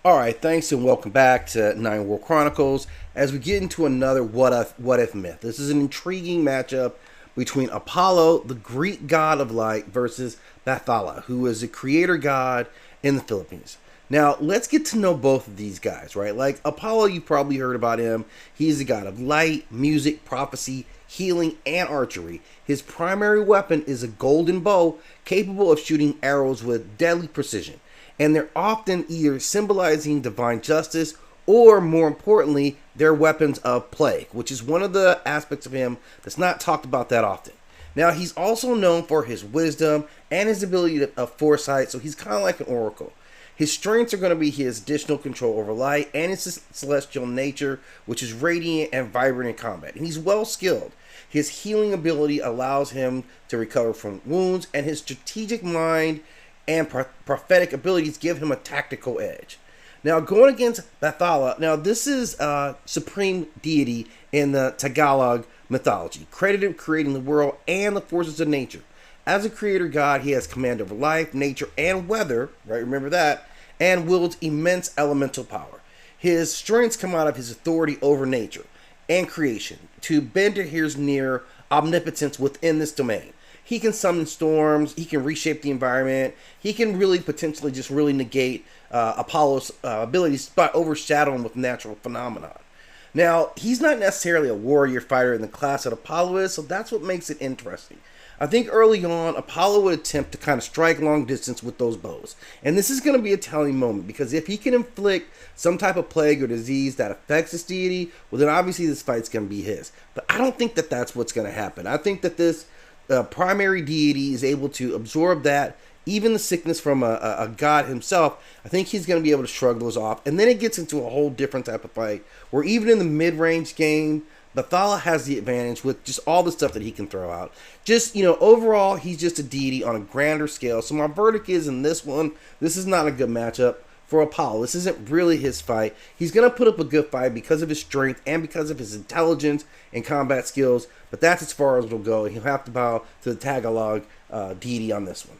All right, thanks and welcome back to World Chronicles as we get into another what if myth. This is an intriguing matchup between Apollo, the Greek god of light, versus Bathala, who is a creator god in the Philippines. Now, let's get to know both of these guys, right? Like Apollo, you probably heard about him. He's the god of light, music, prophecy, healing, and archery. His primary weapon is a golden bow capable of shooting arrows with deadly precision, and they're often either symbolizing divine justice or, more importantly, they're weapons of plague, which is one of the aspects of him that's not talked about that often. Now, he's also known for his wisdom and his ability of foresight, so he's kind of like an oracle. His strengths are going to be his additional control over light and his celestial nature, which is radiant and vibrant in combat. And he's well skilled. His healing ability allows him to recover from wounds, and his strategic mind and prophetic abilities give him a tactical edge. Now, going against Bathala, now this is a supreme deity in the Tagalog mythology, credited with creating the world and the forces of nature. As a creator god, he has command over life, nature, and weather, right? Remember that, and wields immense elemental power. His strengths come out of his authority over nature and creation to bend to his near omnipotence within this domain. He can summon storms. He can reshape the environment. He can really potentially just really negate Apollo's abilities by overshadowing with natural phenomenon. Now, he's not necessarily a warrior fighter in the class that Apollo is, so that's what makes it interesting. I think early on, Apollo would attempt to kind of strike long distance with those bows. And this is going to be a telling moment, because if he can inflict some type of plague or disease that affects this deity, well, then obviously this fight's going to be his. But I don't think that that's what's going to happen. I think that this primary deity is able to absorb that, even the sickness from a god himself. I think he's going to be able to shrug those off. And then it gets into a whole different type of fight, where even in the mid-range game, Bathala has the advantage with just all the stuff that he can throw out. Just, overall, he's just a deity on a grander scale. So my verdict is, in this one, this is not a good matchup for Apollo. This isn't really his fight. He's going to put up a good fight because of his strength and because of his intelligence and combat skills, but that's as far as it'll go. He'll have to bow to the Tagalog deity on this one.